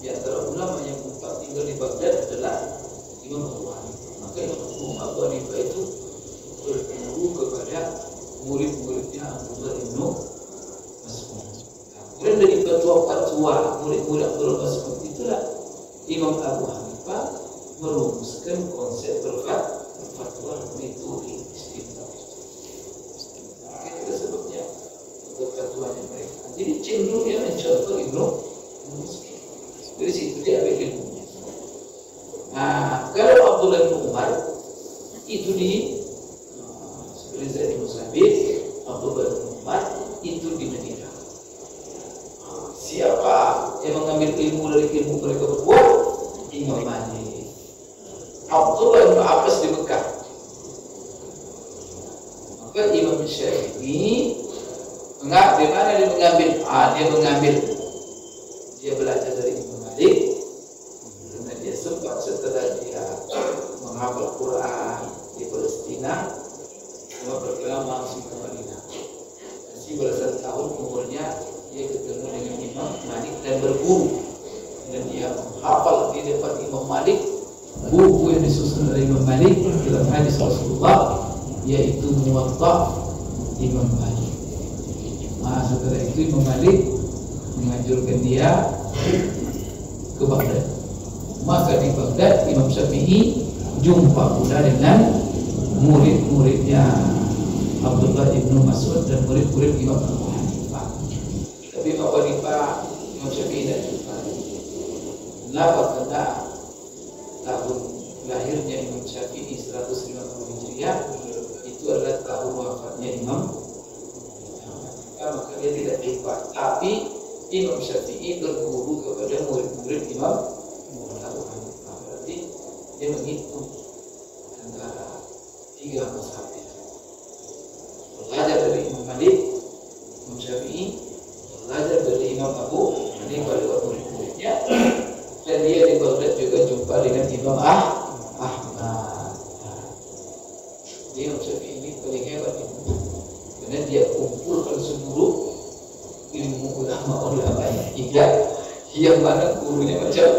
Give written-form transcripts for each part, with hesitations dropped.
Di antara ulama yang sempat tinggal di Baghdad adalah Imam Abu Hanifah. Maka Imam Abu Hanifah itu berguru kepada murid-muridnya Abdullah bin Mas'ud. Kemudian dari fatwa murid-murid Abdullah bin Mas'ud itulah Imam Abu Hanifah merumuskan konsep berfatwa metode istinbat. Itu sebabnya untuk fatwanya mereka. Jadi cenderung dia mencontoh Ibnu Mas'ud. Dari situ dia ambil ilmunya. Nah, kalau Abdullah bin Umar itu seperti Zaid bin Sabit, Abdullah bin Umar itu di Madinah. Siapa yang mengambil ilmu dari ilmu mereka berdua? Imam Malik. Abdullah bin Abbas di Mekah. Maka Imam Syafi'i di mana dia mengambil? Dia belajar dari Imam Malik. Karena dia sempat setelah dia menghafal Quran di Palestina, dia berkelam langsung ke Madinah. Masih belasan tahun umurnya dia ketemu dengan Imam Malik dan berguru. Dan dia menghafal di depan Imam Malik buku yang disusun oleh Imam Malik dalam hadis Rasulullah, yaitu Muwatta Imam Malik. Nah, setelah itu Imam Malik menganjurkan dia ke Baghdad. Maka di Baghdad Imam Syafi'i jumpa pula dengan murid-muridnya Abdullah bin Mas'ud dan murid-murid Imam Abu Hanifah. Tapi Imam Abu Hanifah, Imam Syafi'i tidak jumpa. Kenapa? Karena tahun lahirnya Imam Syafi'i 150 Hijriah itu adalah tahun wafatnya Imam. Maka dia tidak jumpa. Tapi Imam Syafi'i berguru kepada murid-murid Imam Abu Hanifah. Berarti dia menghitung antara tiga mazhab. Belajar dari Imam Malik, Imam Syafi'i, belajar dari Imam Abu Hanifah lewat murid-muridnya, dan dia di Baghdad juga jumpa dengan Imam Ahmad. Dia Imam Syafi'i ini paling hebat itu, karena dia kumpulkan seluruh ilmu ulama yang mana gurunya macam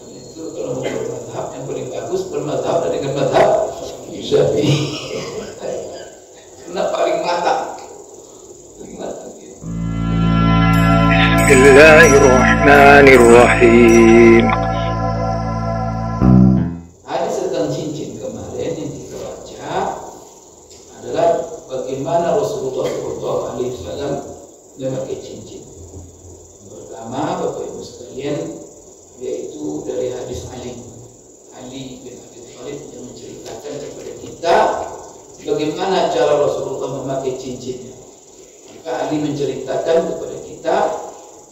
itu. Kalau mau bermazhab yang paling bagus bermazhab dengan mazhab Syafi'i. Karena paling matang. Bismillahirrahmanirrahim. Hadis tentang cincin kemarin yang kita baca adalah bagaimana Rasulullah SAW memakai cincin. Pertama, Bapak Ibu sekalian, yaitu dari hadis Ali bin Abi Thalib yang menceritakan kepada kita bagaimana cara Rasulullah memakai cincinnya. Maka Ali menceritakan kepada kita,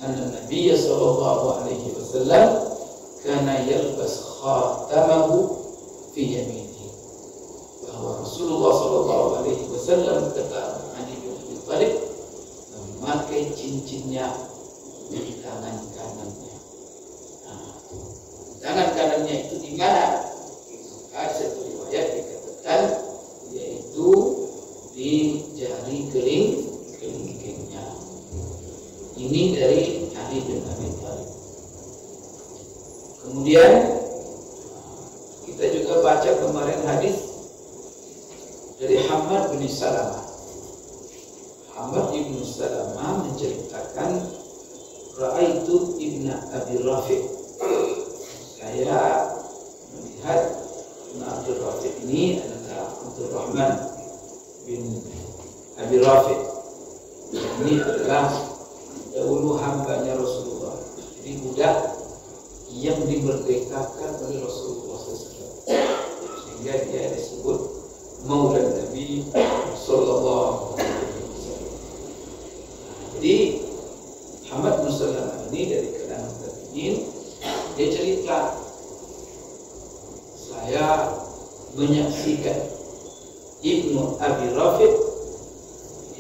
Nabi sallallahu alaihi wasallam kana yalbas khatamahu fi yaminihi. Bahwa Rasulullah sallallahu alaihi wasallam, kata Ali bin Abi Thalib, memakai cincinnya di tangan kanannya. Tangan kanannya itu di mana? Ada satu riwayat dikatakan yaitu di jari kelingkingnya. Ini dari Ali bin Abi Thalib. Kemudian kita juga baca kemarin hadis dari Hammad bin Salamah. Hammad bin Salamah menceritakan, Ra'aitu ibn Abi Rafi'. Saya melihat Ibn Abdul Rafi' ini adalah Abdul Rahman bin Abi Rafi'. Ini adalah dahulu hambanya Rasulullah. Jadi budak yang dimerdekakan oleh Rasulullah SAW, sehingga dia disebut Maula Nabi Sallallahu Alaihi Wasallam. Jadi Muhammad bin Salamah ini dari kalangan tabi'in, dia cerita, saya menyaksikan Ibnu Abi Rafi',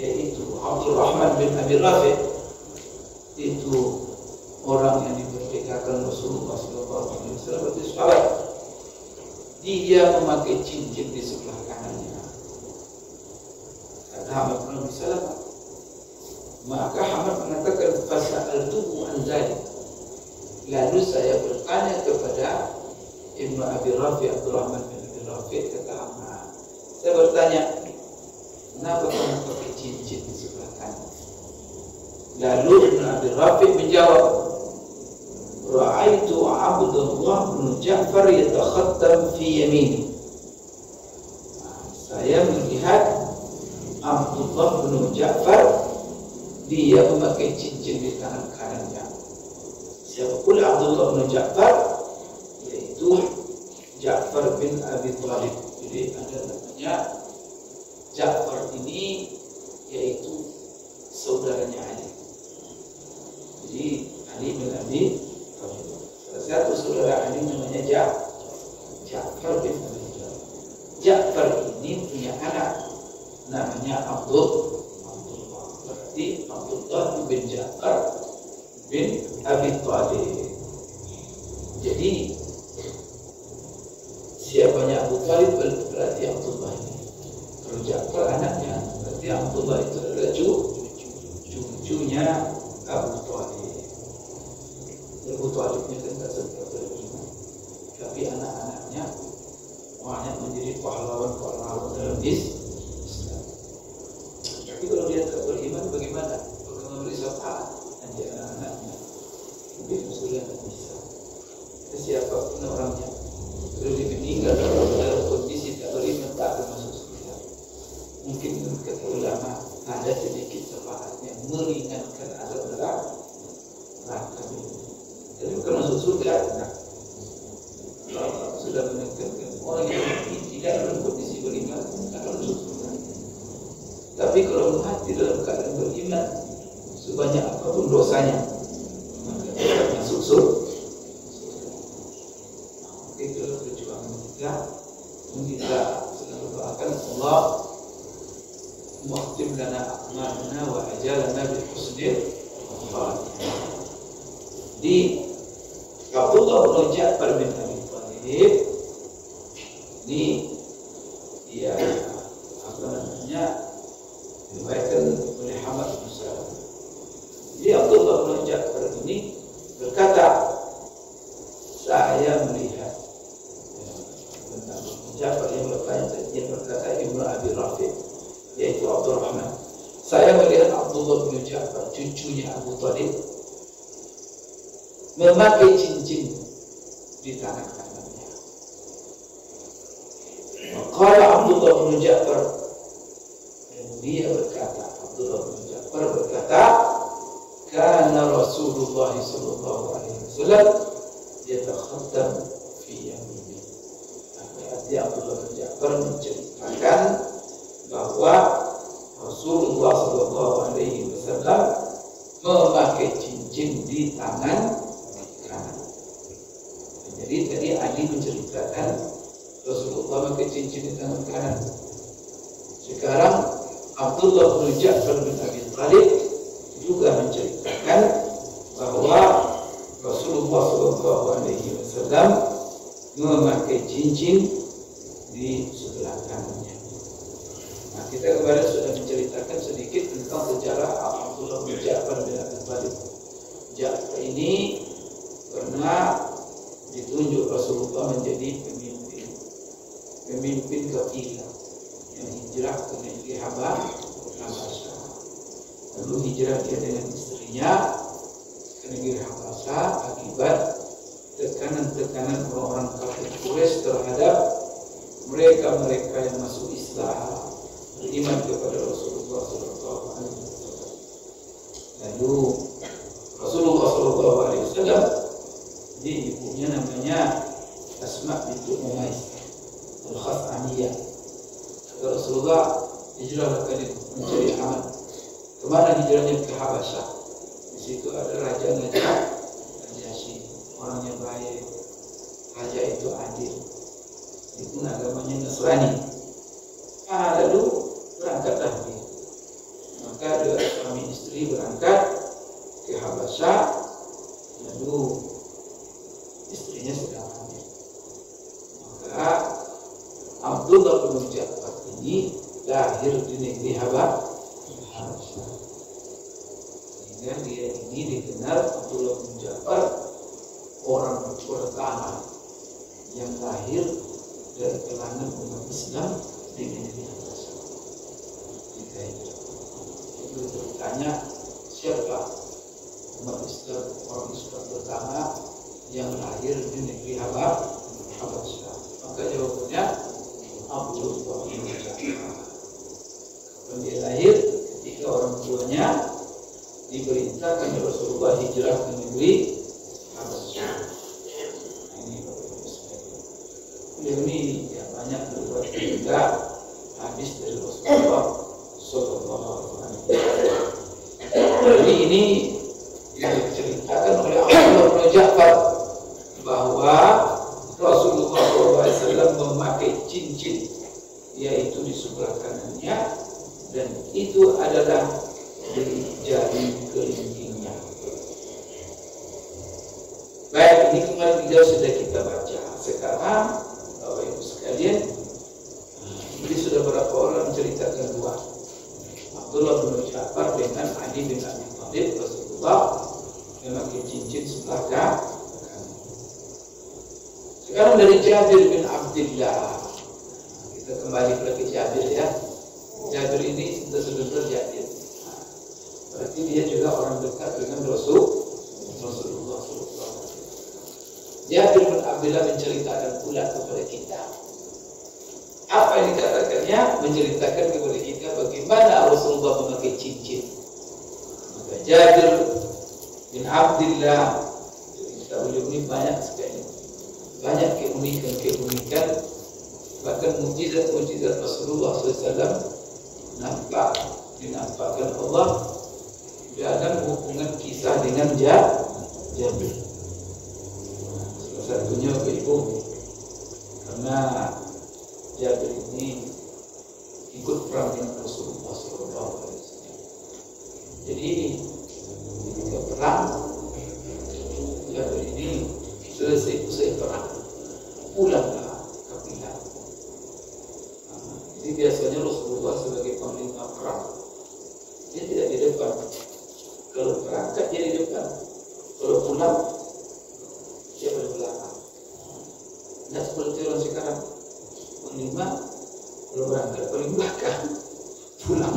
yaitu Abdul Rahman bin Abi Rafi', itu orang yang dimerdekakan Rasulullah SAW, itu sahabat. Dia memakai cincin di sebelah kanannya. Kata Muhammad bin Salamah, Maka Ahmad mengatakan fasa'altuhu an dzalik. Lalu saya bertanya kepada Ibnu Abi Rafi, Abdurrahman bin Abi Rafi, kata Ahmad, saya bertanya, kenapa kamu pakai cincin di sebelah kanan? Lalu Ibnu Abi Rafi menjawab, ra'aitu Abdullah bin Ja'far yatakhattam fi yamini. Saya melihat Abdullah bin Ja'far dia memakai cincin di tangan kanannya. Siapa pula Abdullah bin Ja'far? Yaitu Ja'far bin Abi Thalib. Jadi ada namanya Ja'far ini yaitu saudaranya Ali. Jadi Ali bin Abi Thalib. Salah satu saudara Ali namanya Ja'far bin Abi Thalib. Ja'far ini punya anak namanya Abdullah. Berarti Abdullah bin Ja'far bin Abi Thalib. Jadi siapanya Abu Thalib berarti Abdullah ini. Kalau Ja'far anaknya, berarti Abdullah itu adalah cucunya Abu Thalib. Abu Thalibnya kan tak sempat beriman, tapi anak-anaknya banyak menjadi pahlawan-pahlawan dalam Islam. Tapi kalau dia tak beriman, bagaimana? Bagaimana memberi syafaat nanti anak-anaknya? Mungkin sudah tak bisa. Siapapun orangnya, kalau dia meninggal dalam kondisi tak beriman, tak akan masuk surga. Mungkin kata ulama ada sedikit syafaat yang meringankan azab neraka. Jadi bukan masuk surga. Nah, sudah menekankan orang yang tidak dalam kondisi beriman akan masuk surga. Tapi kalau mati dalam keadaan beriman, sebanyak apapun dosanya, maka dia akan masuk surga. Itulah perjuangan kita selalu doakan Allah mu'tim lana a'malana wa ajalana bil husnil khatimah. Di Abdullah bin Ja'far bin Abi Thalib ini dia apa namanya diriwayatkan oleh Ahmad bin Salam. Jadi Abdullah bin Ja'far ini berkata, saya melihat Ja'far yang berkata Ibnu Abi Rafi, yaitu Abdurrahman, saya melihat Abdullah bin Ja'far cucunya Abu Thalib memakai cincin di tangan kanannya. Maka Abdullah bin Ja'far, dan dia berkata, Abdullah bin Ja'far berkata, kana Rasulullah sallallahu alaihi wasallam yatakhattam fi yamini. Artinya Abdullah bin Ja'far menceritakan bahwa Rasulullah sallallahu alaihi wasallam memakai cincin di tangan kanan. Jadi tadi Ali menceritakan Rasulullah memakai cincin di tangan kanan. Sekarang Abdullah bin Ja'far bin Abi Thalib juga menceritakan bahwa Rasulullah sallallahu alaihi wasallam memakai cincin di sebelah kanannya. Nah, kita kemarin sudah menceritakan sedikit tentang sejarah Abdullah bin Ja'far bin Abi Thalib. Ja'far ini pernah ditunjuk Rasulullah menjadi pemimpin kabilah yang hijrah ke negeri Habasyah. Lalu hijrah dia dengan istrinya ke negeri Habasyah akibat tekanan-tekanan orang-orang kafir Quraisy terhadap mereka yang masuk Islam, beriman kepada Rasulullah sallallahu alaihi wasallam. Lalu Rasulullah sallallahu alaihi wasallam, di ibunya namanya Asma bintu Umais Al-Khaz'aniyah. Kata Rasulullah, hijrahlah kalian mencari aman. Kemana hijrahnya? Ke Habasyah. Di situ ada raja Najasyi, orangnya baik, raja itu adil, itu agamanya Nasrani. Lalu berangkatlah dia. Maka dua suami istri berangkat ke Habasyah. Lalu istrinya sedang hamil. Maka Abdullah bin Ja'far ini lahir di negeri Habasyah. bin Ja'far orang pertama yang lahir dari kalangan umat Islam di negeri Habasyah. Itu ditanya siapa umat Islam, orang Islam pertama yang lahir di negeri Habasyah. Maka jawabannya Abdullah bin Ja'far. Kalau dia lahir ketika orang tuanya diperintahkan oleh Rasulullah hijrah ke negeri Habasyah. Ini ya, banyak berbuat juga hadis dari Rasulullah Sallallahu Alaihi Wasallam. Jadi ini yang diceritakan oleh Abdullah bin Ja'far bahwa Rasulullah SAW memakai cincin, yaitu di sebelah kanannya, dan itu adalah di jari kelingkingnya. Baik, ini kemarin video sudah kita baca. Sekarang Bapak Ibu sekalian, ini sudah berapa orang menceritakan dua, Abdullah bin Ja'far dengan Ali bin Abi Thalib. Rasulullah memakai cincin sebelah kanan. Sekarang dari Jabir bin Abdullah, kita kembali ke Jabir ya. Jabir ini sudah Jabir. Berarti dia juga orang dekat dengan Rasulullah SAW. Jabir bin Abdullah menceritakan pula kepada kita. Apa yang dikatakannya? Menceritakan kepada kita bagaimana Rasulullah memakai cincin. Maka Jabir bin Abdullah, cerita beliau ini banyak sekali. Banyak keunikan, bahkan mujizat Rasulullah SAW dinampakkan Allah dalam hubungan kisah dengan Jabir. Salah satunya Ibu, karena Jabir ini ikut perang dengan Rasulullah SAW. Jadi ketika perang, Jabir ini selesai perang, pulanglah kafilah. Jadi biasanya Rasulullah sebagai panglima perang, dia tidak di depan. Kalau berangkat dia di depan, kalau pulang dia pada belakang. Tidak seperti orang sekarang, panglima kalau berangkat paling belakang, pulang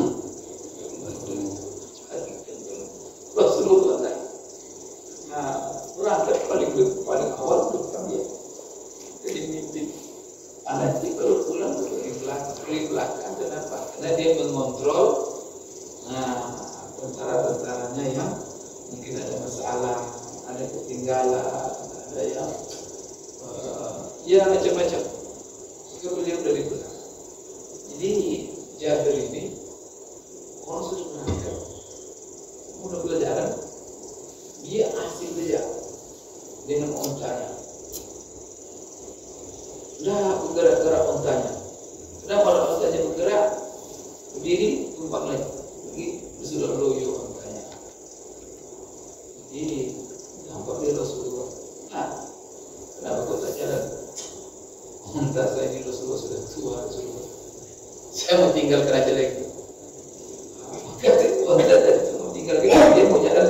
Rasulullah naik. Nah, berangkat paling awal depan dia. Jadi mimpi. Nanti kalau pulang paling belakang. Kenapa? Karena dia mengontrol tentara-tentaranya yang mungkin ada masalah, ada ketinggalan, ada yang ya macam-macam. Jika beliau dari belakang. Jadi Jabir ini orang sudah berangkat, udah belajaran, dia asik saja dengan ontanya. Sudah bergerak-gerak ontanya. Sudah kalau ontanya bergerak, berdiri, tumpang lagi. Sudah loyo ontanya. Jadi nampak dia Rasulullah. Nah, kenapa kau tak jalan? Onta saya ini Rasulullah sudah tua. Rasulullah, saya mau tinggalkan aja lagi. Onta tadi mau tinggalkan, dia mau jalan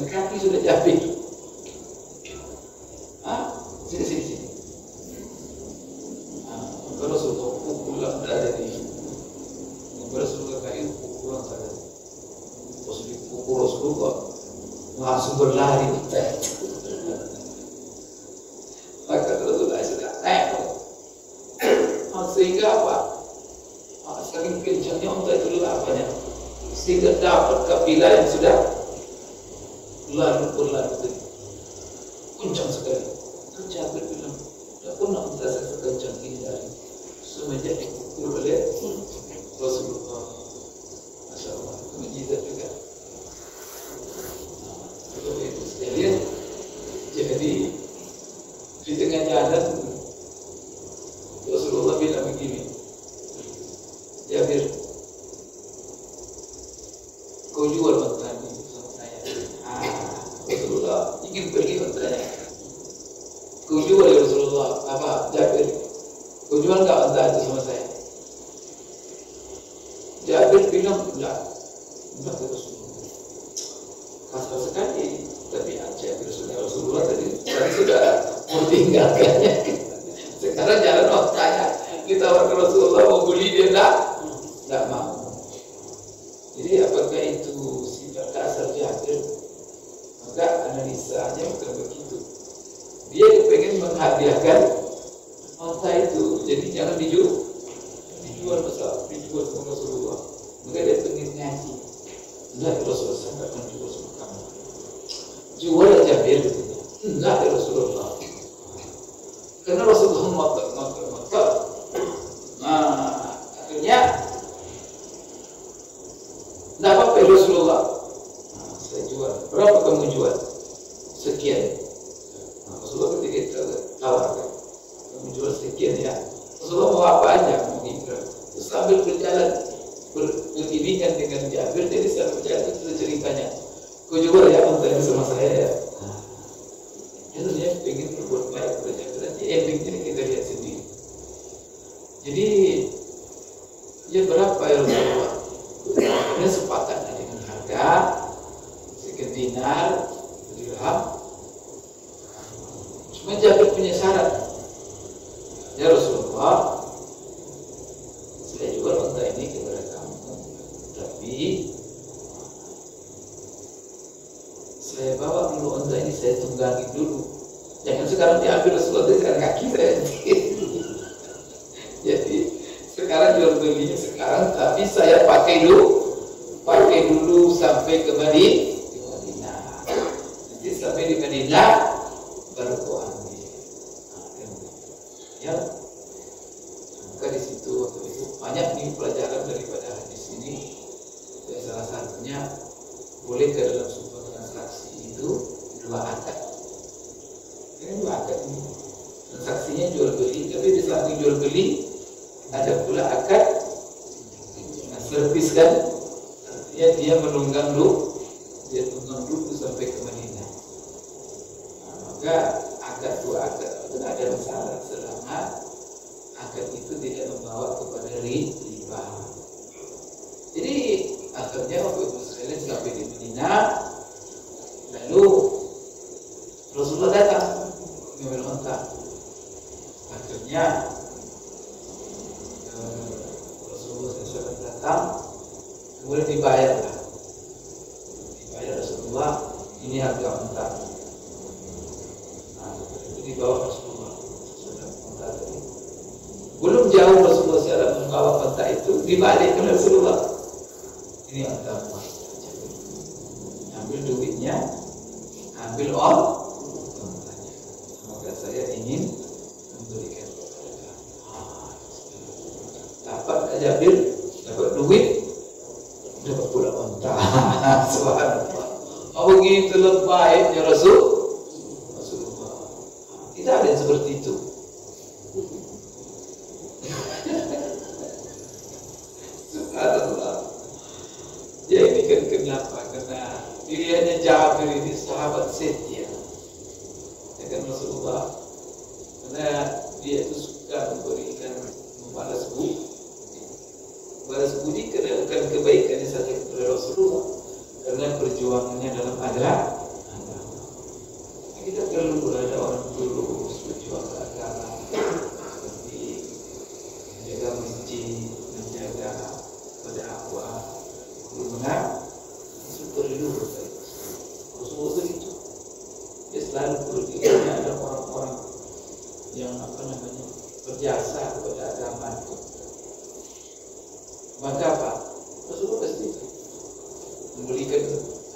kaki sudah capek. Sini. Rasulullah pukulan dari Rasulullah kain pukulan dari pukul Rasulullah langsung berlari. Maka Rasulullah sudah naik. Sehingga apa? Saking kencangnya untuk itu apanya? Sehingga dapat kafilah yang sudah berlari kencang sekali. Jabir bilang, tidak pernah merasa sekencang ini dari semenjak dipukul oleh Rasulullah. Masya Allah, mujizat juga. Bapak Ibu sekalian, jadi di tengah jalan Rasulullah bilang begini, Jabir, kau jual mentah ini sama saya. Rasulullah ingin pergi mentahnya. Kau jual ya Rasulullah, apa Jabir? Kau jual enggak unta itu sama saya? Jabir bilang enggak ke Rasulullah. Kasar sekali. Rasulullah tadi kan sudah mau tinggalkannya. Sekarang jalan otaknya kita ke Rasulullah mau beli dia enggak mau. Jadi apakah itu sifat kasar Jabir? Maka analisanya bukan begitu. Dia pengen menghadiahkan onta itu, jadi jangan dijual sama Rasulullah. Maka dia pengen ngasih. Enggak, Rasulullah saya enggak akan jual sama kamu. Jual aja Jabir. Enggak, Rasulullah. Karena Rasulullah ngotot. Nah, akhirnya enggak apa-apa Rasulullah. Nah, saya jual. Berapa kamu jual? Sekian. Nah, Rasulullah ketika itu tawarkan. Kamu jual sekian ya. Rasulullah mau apa aja, mau hijrah. Terus sambil berjalan beriringan dengan Jabir, jadi sambil berjalan itu ceritanya. Kau jual ya untuk sama saya ya. Itu dia pengen berbuat baik kepada Jabir. Nanti endingnya kita lihat sendiri. Jadi ya berapa ya Rasulullah? Ini sepakat dengan harga sekian dinar, dirham. Cuma Jabir punya syarat. Ya Rasulullah, saya jual unta ini kepada kamu, tapi saya bawa dulu unta ini, saya tunggangi dulu. Jangan sekarang diambil Rasulullah dari kaki saya. Jadi sekarang jual belinya sekarang, tapi saya pakai dulu sampai ke Madinah. Nanti sampai di Madinah baru kau ambil. Ya, maka di situ waktu itu banyak nih pelajaran daripada hadis ini. Salah satunya boleh ke dalam sebuah transaksi itu 2 akad. Ini 2 akad ini. Transaksinya jual beli, tapi di samping jual beli ada pula akad servis kan, artinya dia menunggang dulu sampai ke Madinah. Nah, maka akad 2 akad itu tidak ada masalah selama akad itu tidak membawa kepada riba. Jadi akhirnya waktu itu sekalian sampai di Madinah, lalu Rasulullah datang mengambil unta. Akhirnya Rasulullah SAW datang, kemudian dibayar Rasulullah, ini harga unta. Nah, itu dibawa Rasulullah unta tadi. Belum jauh Rasulullah SAW membawa unta itu, dibalikkan Rasulullah. Ini unta uang. Ambil duitnya, ambil untanya. Maka saya ingin memberikan kepada dapat Jabir, dapat duit, dapat pula unta. Subhanallah. Oh begitu baiknya Rasulullah. Tidak ada yang seperti itu. Subhanallah. Ya ini kan kenapa? Karena pilihannya Jabir ini sahabat setia dengan Rasulullah. Karena dia itu suka membalas budi karena kebaikannya saja kepada Rasulullah, karena perjuangannya dalam agama. Kita perlu ada orang tulus berjuang agama, seperti menjaga masjid, menjaga dakwah, benar itu perlu. Rasulullah begitu. Dia selalu perlu ada orang-orang yang berjasa kepada agama itu. Maka apa? Rasulullah pasti memberikan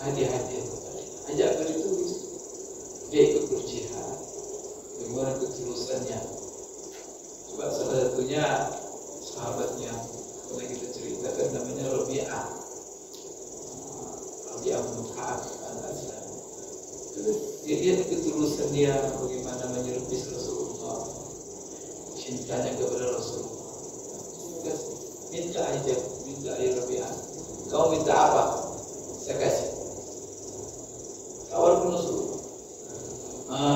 hadiah-hadiah kepada Jabir itu. Dia ikut berjihad. Bagaimana ketulusannya? Sebab salah satunya sahabatnya pernah kita ceritakan namanya Rabi'ah bin Ka'ab al-Aslam. Dia lihat ketulusan dia bagaimana menyervis Rasulullah, cintanya kepada Rasulullah. Minta aja Rabi'ah. Kau minta apa? Saya kasih. Tawar pun Rasulullah.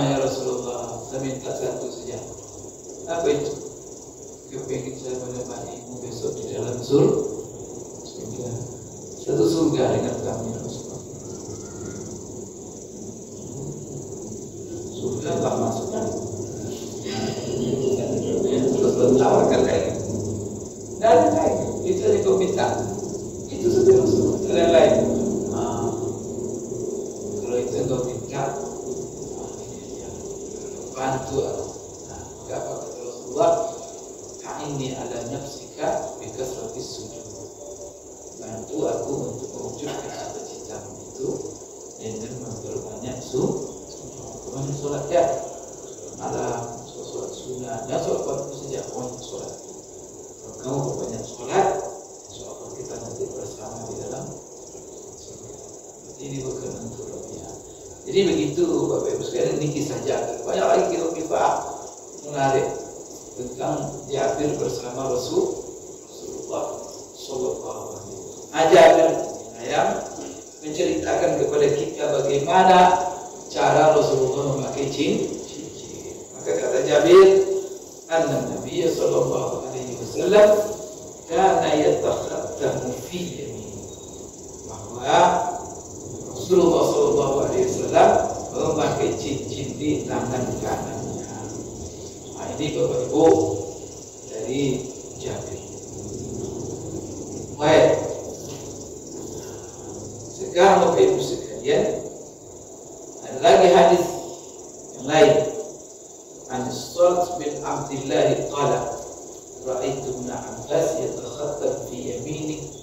Ya Rasulullah, saya minta satu saja. Apa itu? Kepingin saya menemanimu besok di dalam surga. Satu surga dengan kami Rasulullah. Kenapa maksudnya? Terus tawarkan lagi. Tidak ada lain. Itu dari kau minta. Itu sudah Rasulullah. Tidak ada lain. Kalau itu kau minta, bantu aku. Maka apa kata Rasulullah? Ini ala nafsika bikasratis sujud. Bantu aku untuk mewujudkan cita-citamu itu dengan memperbanyak banyak sholat ya. Malam, sholat sunnah, dan sholat waktu saja banyak sholat. Kalau kamu berbanyak sholat, insyaallah kita nanti bersama di dalam surga. Ini bukan untuk dunia. Jadi begitu Bapak Ibu sekalian, ini kisah Jabir. Banyak lagi kisah menarik tentang Jabir bersama Rasulullah Sallallahu Alaihi Wasallam. Jabir yang menceritakan kepada kita bagaimana cara Rasulullah memakai cincin. Maka kata Jabir, anna Nabi Sallallahu Alaihi Wasallam kana yatakhattamu fi yamin. Bahwa Rasulullah Sallallahu Alaihi Wasallam memakai cincin di tangan kanannya. Ini Bapak Ibu dari Jabir. Baik. Sekarang Bapak Ibu sekalian, ada lagi hadis yang lain. An Salt bin Abdullah qala ra'aitu Ibn Abbas yatakhattab fi yaminih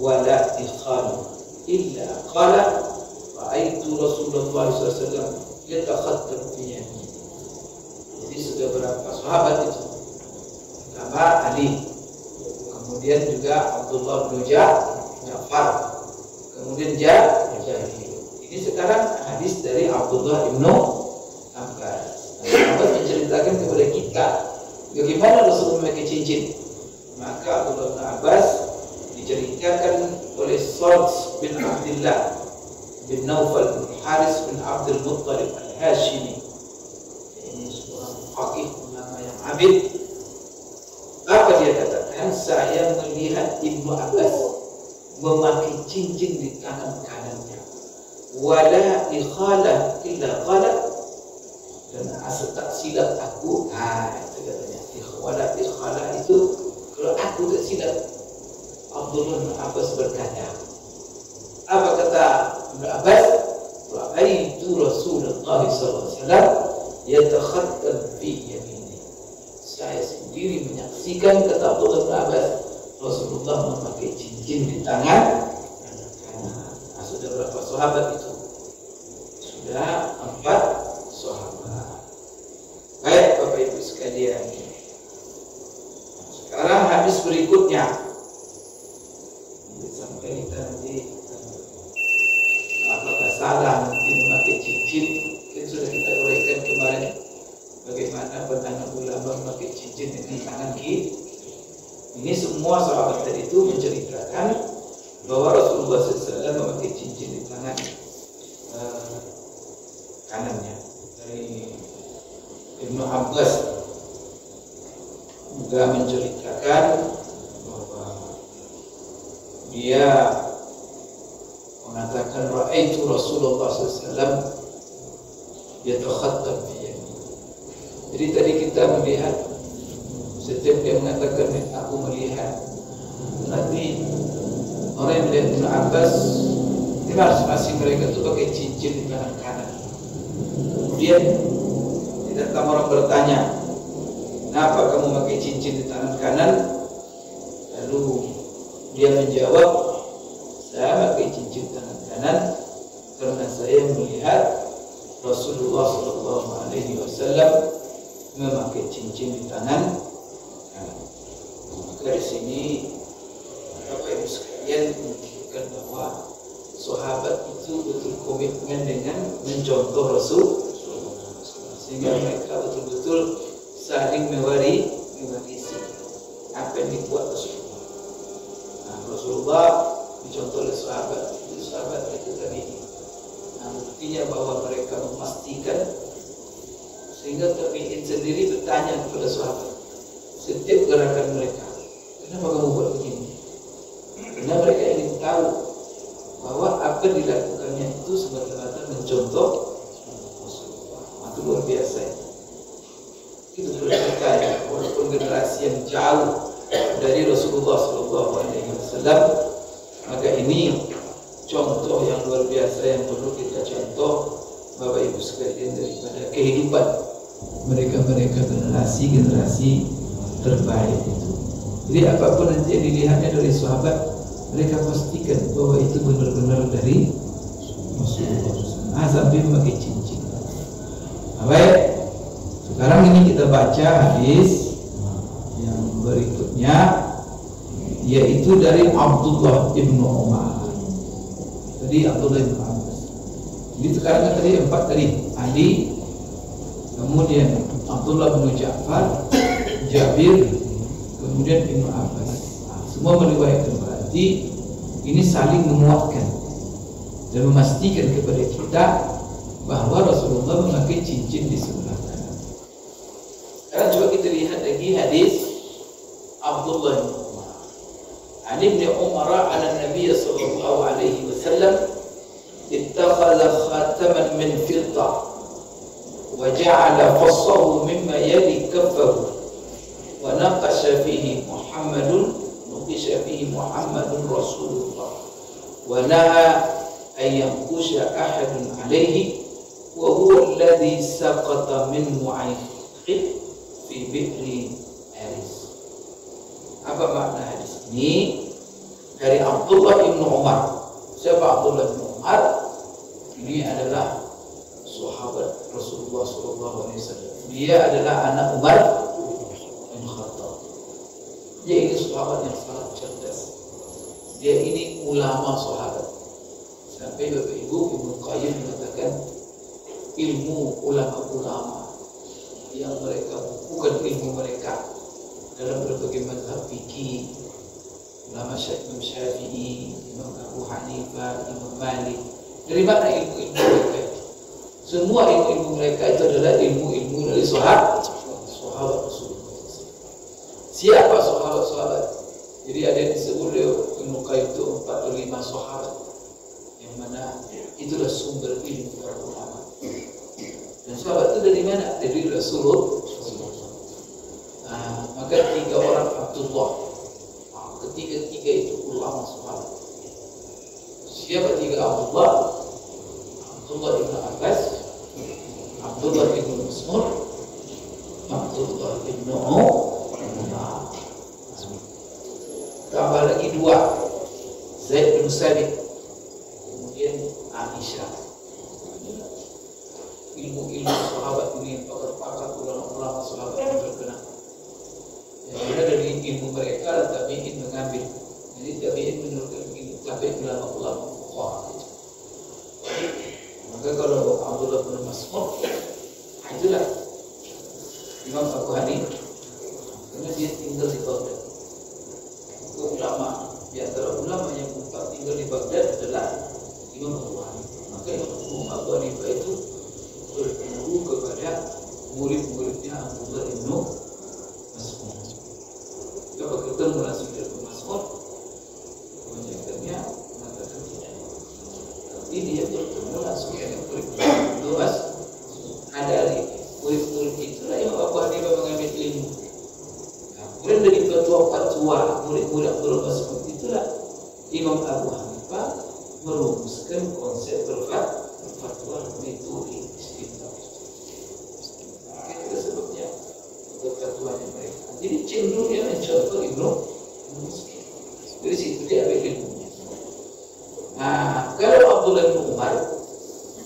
wa la ikhal illa qala ra'aitu Rasulullah SAW yatakhattab fi yaminih. Jadi sudah berapa sahabat itu? Pertama Ali, kemudian juga Abdullah bin Ja'far, kemudian Jabir. Ini sekarang hadis dari Abdullah bin Abbas. Abbas menceritakan kepada kita bagaimana Rasulullah memakai cincin. Maka Abdullah bin Abbas diceritakan oleh Salt bin Abdullah bin Naufal bin Haris bin Abdul Muttalib al-Hashimi. Faqih ulama yang abid. Apa dia katakan? Saya melihat Ibnu Abbas memakai cincin di tangan kanannya. Wala ikhalah illa qala, dan asal tak silap aku, itu katanya. Wala ikhalah itu kalau aku tak silap. Abdullah bin Abbas berkata, apa kata Ibnu Abbas? Ra'aitu Rasulullah SAW yatakhattab fi yamini. Saya sendiri menyaksikan, kata Abdullah bin Abbas, Rasulullah memakai cincin di tangan kanan. Sudah berapa sahabat itu? Sudah 4 sahabat. Baik Bapak Ibu sekalian. Sekarang hadis berikutnya. Sampai kita nanti apakah salah nanti memakai cincin? Sudah kita uraikan kemarin bagaimana pandangan ulama memakai cincin di tangan kiri. Ini semua sahabat tadi itu menceritakan bahwa Rasulullah SAW memakai cincin di tangan kanannya. Dari Ibnu Abbas juga menceritakan bahwa dia mengatakan ra'aitu Rasulullah SAW yatakhattab fi yamin. Jadi tadi kita melihat, setiap dia mengatakan aku melihat, nanti orang yang melihat Ibnu Abbas ini masing-masing mereka itu pakai cincin di tangan kanan. Kemudian datang orang bertanya, kenapa kamu pakai cincin di tangan kanan? Lalu dia menjawab, saya pakai cincin di tangan kanan karena saya melihat Rasulullah Sallallahu Alaihi Wasallam memakai cincin di tangan kanan. Maka di sini Bapak Ibu sekalian menunjukkan bahwa sahabat itu betul komitmen dengan mencontoh Rasulullah, sehingga mereka betul-betul saling mewarisi apa yang dibuat Rasulullah. Nah, Rasulullah dicontoh oleh sahabat itu tadi. Nah, buktinya bahwa mereka memastikan, sehingga tabi'in sendiri bertanya kepada sahabat setiap gerakan mereka, kenapa kamu buat begini? Karena mereka ingin tahu bahwa apa dilakukannya itu semata-mata mencontoh Rasulullah. Maka luar biasa. Itu berkaitan walaupun generasi yang jauh dari Rasulullah SAW, maka ini contoh yang luar biasa yang perlu kita contoh Bapak Ibu sekalian daripada kehidupan mereka generasi terbaik itu. Jadi apapun nanti yang dilihatnya dari sahabat, mereka pastikan bahwa itu benar-benar dari Rasulullah sampai memakai cincin. Baik, sekarang ini kita baca hadis yang berikutnya, yaitu dari Abdullah bin Umar. Tadi Abdullah bin Abbas. Jadi sekarang tadi 4 tadi, Ali, kemudian Abdullah bin Ja'far, Jabir, kemudian Ibnu Abbas. Semua meriwayatkan, berarti ini saling menguatkan dan memastikan kepada kita bahwa Rasulullah memakai cincin di sebelah kanan. Sekarang coba kita lihat lagi hadis Abdullah bin Umar. Ani bin Umar ala Nabi sallallahu alaihi wasallam ittakhadha khataman min fiddah wa ja'ala fassahu mimma yali kaffahu wa naqasha fihi Muhammadun Rasulullah wa naha an yanqusha ahadun alaihi wa huwa alladhi saqata min mu'ayqib fi bi'ri Aris. Apa makna hadis ini? Dari Abdullah bin Umar. Siapa Abdullah bin Umar? Ini adalah sahabat Rasulullah SAW. Dia adalah anak Umar bin Khattab. Dia ini sahabat yang sangat cerdas. Dia ini ulama sahabat. Sampai Bapak Ibu Ibnu Qayyim mengatakan ilmu ulama-ulama yang mereka bukan ilmu mereka dalam berbagai mazhab fikih, ulama Syafi'i, Imam Abu Hanifah, Imam Malik. Dari mana ilmu-ilmu mereka itu? Semua ilmu-ilmu mereka itu adalah ilmu-ilmu dari sahabat Rasulullah. Siapa sahabat-sahabat? Jadi ada yang disebut oleh Ibnu Qayyim itu 4 atau 5 sahabat, yang mana itulah sumber ilmu para ulama. Dan sahabat itu dari mana? Dari Rasulullah. Maka 3 orang Abdullah, ketiga-tiga itu ulama sahabat. Siapa 3 Abdullah? Abdullah bin Abbas, Abdullah bin Mas'ud, Abdullah bin Umar. Tambah lagi 2, Zaid bin Sabit, kemudian Aisyah. Ilmu-ilmu sahabat ini, pakar-pakar ulama-ulama sahabat yang terkenal. Yang ada dari ilmu mereka, tabi'in mengambil. Jadi tabi'in menurutkan ilmu tabi'in ulama-ulama fuqaha. Maka kalau Abdullah bin Mas'ud, itulah Imam Abu Hanifah, karena dia tinggal di Baghdad. Ulama, di antara ulama yang 4 tinggal di Baghdad adalah Imam Abu Hanifah. Maka Imam Abu Hanifah itu berguru kepada murid-muridnya Abdullah bin Mas'ud. Coba ketemu langsung dengan Mas'ud, menjadikannya mengatakan tidak. Tapi dia bertemu langsung dengan murid-murid Mas'ud. Ada dari murid-murid itulah Imam Abu Hanifah mengambil ilmu. Kemudian dari fatwa murid-murid Abdullah Mas'ud itulah Imam Abu Hanifah merumuskan konsep berfatwa metode istinbat. Itu sebabnya fatwanya mereka. Jadi cenderungnya mencontoh Ibnu Mas'ud. Dari situ dia ambil ilmunya. Kalau Abdullah bin Umar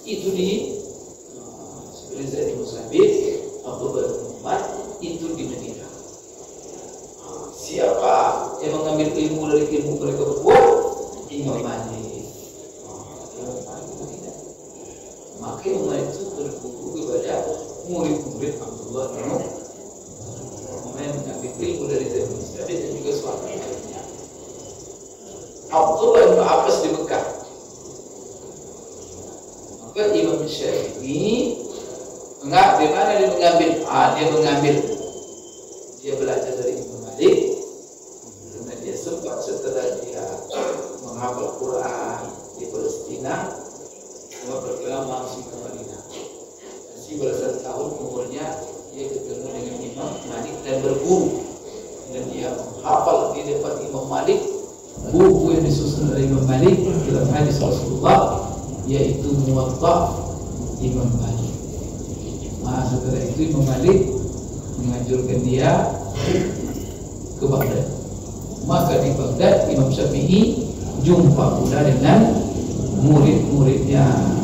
itu seperti Zaid bin Sabit, Abdullah bin Umar itu di Madinah. Siapa yang mengambil ilmu dari ilmu mereka berdua? Imam Malik. Maka Imam Malik itu berguru kepada murid-murid Abdullah bin Umar yang mengambil ilmu dari Zaid bin Sabit dan juga sahabatnya. Abdullah bin Abbas di Mekah. Maka Imam Syafi'i di mana dia mengambil? Dia belajar dari Imam Malik. Dia sempat setelah dia menghafal Quran di Palestina, semua bergerak langsung ke Madinah. masih belasan tahun umurnya dia ketemu dengan Imam Malik dan berguru, dan dia hafal di depan Imam Malik buku yang disusun oleh Imam Malik dalam hadis Rasulullah, yaitu Muwatta Imam Malik. Nah, setelah itu Imam Malik menganjurkan dia ke Baghdad. Maka di Baghdad Imam Syafi'i jumpa pula dengan murid-muridnya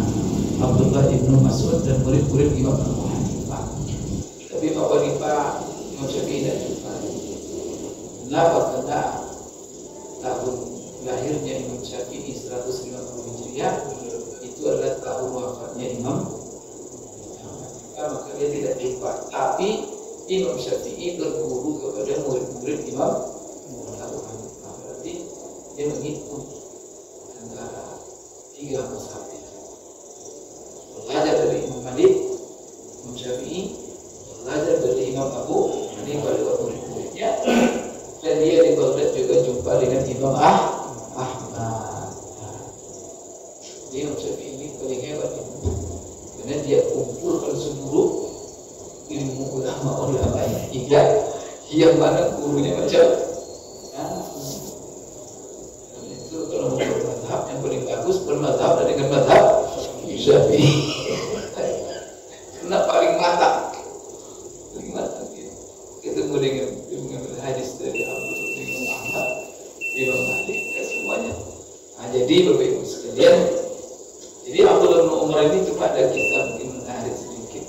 Abdullah ibnu Mas'ud dan murid-murid Imam Abu Hanifah. Tapi Imam Abu Hanifah Imam Syafi'i tidak jumpa. Kenapa? Karena tahun lahirnya Imam Syafi'i 150 Hijriah itu adalah tahun wafatnya Imam Hanifah, maka dia tidak jumpa. Tapi Imam Syafi'i berguru kepada murid-murid Imam Abu Hanifah. Berarti dia menghitung antara 3 mazhab itu. Belajar dari Imam Malik, Imam Syafi'i, belajar dari Imam Abu Hanifah lewat murid-muridnya, dan dia di Baghdad juga jumpa dengan Imam Ahmad. Jadi Imam Syafi'i ini paling hebat ini, karena dia kumpulkan seluruh ilmu ulama yang mana gurunya macam itu. Kalau mau bermazhab yang paling bagus bermazhab dengan mazhab Syafi'i karena paling matang ketemu dengan hadis dari Imam Ahmad, Imam Malik, dan semuanya. Nah, jadi Bapak Ibu sekalian, jadi Abdullah bin Umar ini cuma ada kisah mungkin menarik sedikit.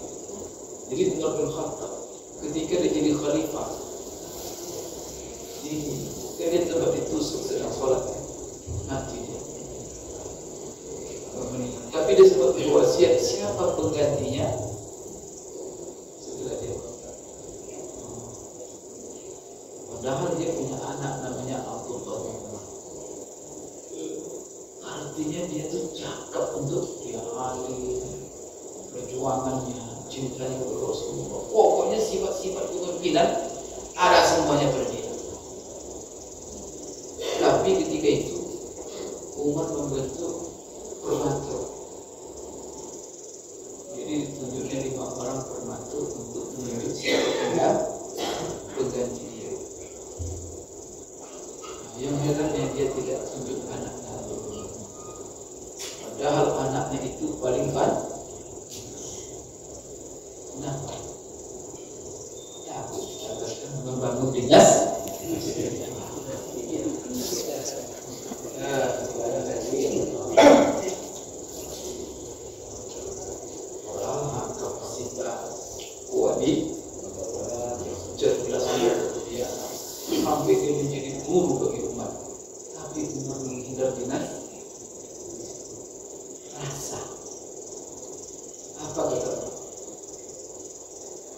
Jadi Umar bin Khattab ketika dia jadi khalifah, dia tempat ditusuk sedang sholat, mati dia. Tapi dia sempat berwasiat siapa penggantinya setelah dia. Padahal dia punya anak namanya Abdullah bin Umar. Artinya dia tuh cakap untuk dia alim, perjuangannya, cintanya kepada Rasulullah. Pokoknya sifat-sifat kepemimpinan ada semuanya pada dia. Tapi ketika itu Umar membentuk permatur. Jadi ditunjuknya 5 orang permatur untuk menunjuk siapa pengganti dia. Yang herannya dia tidak tunjuk anaknya. Padahal anaknya itu paling kenapa? Ya aku katakan membangun dinas. Orang kapasitas kuali cerdas dia sampai dia menjadi guru bagi umat. Tapi Umar menghindar dinas rasa. Apa kata?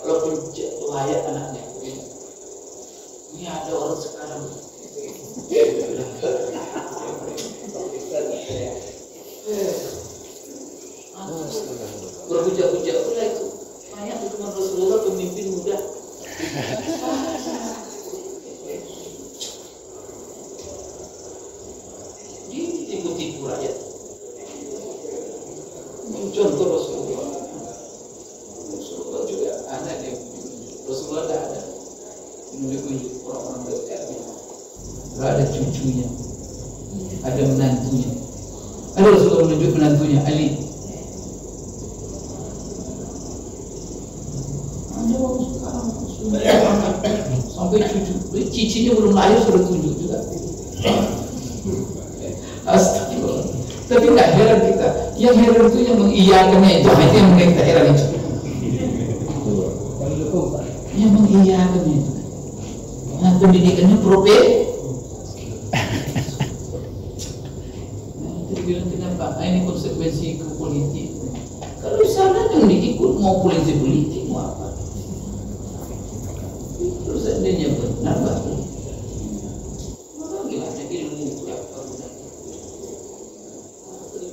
Walaupun layak anaknya, ini ada orang sekarang berhujah-hujah pula itu. Banyak teman Rasulullah pemimpin muda. Tipu-tipu rakyat. Contoh Rasulullah. Rasulullah juga anak dia. Rasulullah tidak ada menunjuk orang-orang dekatnya. Ada cucunya, ada menantunya. Ada Rasulullah menunjuk menantunya Ali. Ada orang sekarang sampai cucu, cicinya belum lahir sudah tunjuk juga. Astagfirullah. Tapi nggak heran kita. Yang heran itu yang mengiyakannya itu yang kita heran itu. Yang mengiyakannya itu. Nah, pendidikannya bilang kenapa? Ini konsekuensi ke politik. Kalau di sana yang diikut mau politik mau apa? Terus seandainya benar baru. Maka gimana ilmu itu apa benar?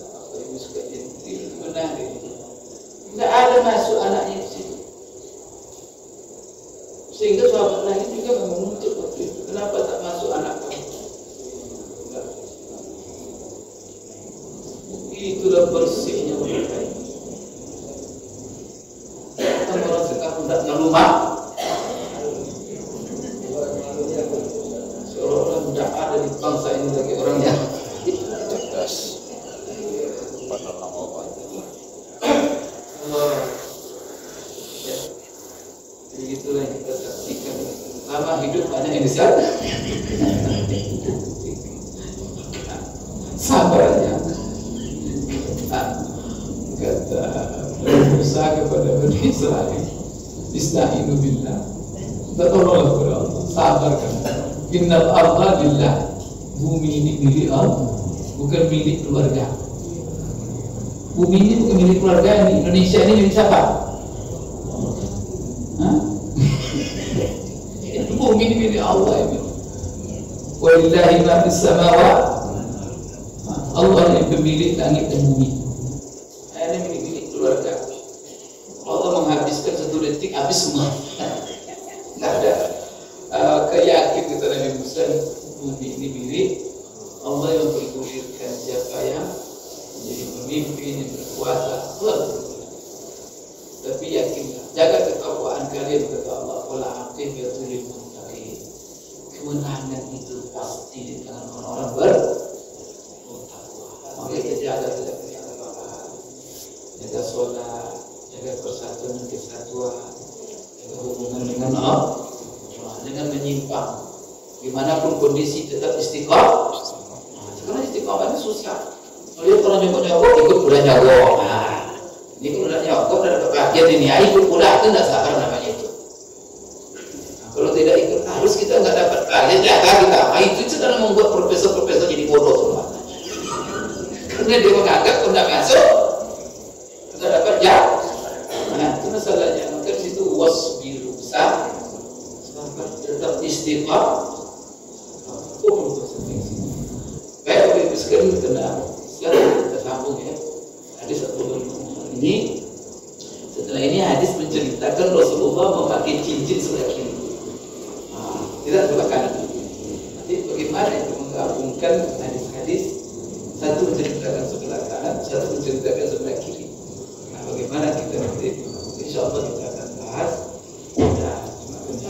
Apa yang suka ilmu benar ini? Tidak ada masuk anaknya di situ. Sehingga sahabat lain juga memuncul waktu itu. Kenapa tak masuk anak kamu? Itulah bersihnya mereka. tidak ngelumah. Seolah-olah tidak ada di bangsa ini lagi orangnya cerdas. Ya. Jadi itulah yang kita saksikan. Lama hidup banyak yang bisa. Sabarnya. Kata Musa kepada Bani Israel, Ista'inu billah, tolonglah kepada Allah, sabarkan. Innal arda lillah, bumi ini milik Allah, bukan milik keluarga. Bumi ini bukan milik keluarga ini. Indonesia ini milik siapa? Bumi ini milik Allah ini. Walillahi ma fis samawati. Allah yang pemilik langit dan bumi. Ini milik keluarga. Allah menghabiskan satu detik habis semua. Nggak ada keyakinan kita Nabi Musa, bumi ini milik Allah yang bergulirkan siapa yang menjadi pemimpin yang berkuasa. Tapi yakinlah, jaga ketakwaan kalian kata Allah. Wala aqibatul lil muttaqin. Kemenangan itu pasti di tangan orang-orang bertakwa. Maka kita jaga jaga sholat, jaga persatuan dan kesatuan, jaga hubungan dengan Allah, dengan menyimpang. Dimanapun kondisi tetap istiqomah. Karena istiqomah itu susah. Kalau orang nyogok ikut pula nyogok. Ini kan udah nyogok dan kebahagiaan ini, ikut pula itu tidak sabar namanya itu. Kalau tidak ikut harus kita nggak dapat kalian jaga kita. Itu sedang membuat profesor-profesor jadi bodoh semua. Karena dia menganggap kalau tidak masuk tidak dapat jaga. Nah itu masalahnya. Maka di situ wasbiru sabar, tetap istiqomah. Baik, sekarang kita sambung ya. Hadis ini. Setelah ini hadis menceritakan Rasulullah memakai cincin sebelah kiri. Kita sebelah kanan. Nanti bagaimana itu menggabungkan hadis-hadis, satu menceritakan sebelah kanan, satu menceritakan sebelah kiri. Nah, bagaimana kita nanti insyaallah kita akan bahas.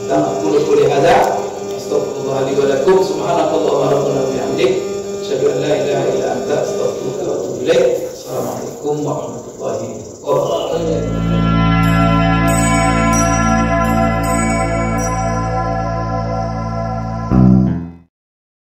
Nah, kita boleh ada. Astagfirullah li wa lakum, subhanallahi wa bihamdihi, asyhadu an la ilaha illa anta, astaghfiruka wa atubu ilaik. Assalamualaikum warahmatullahi wabarakatuh.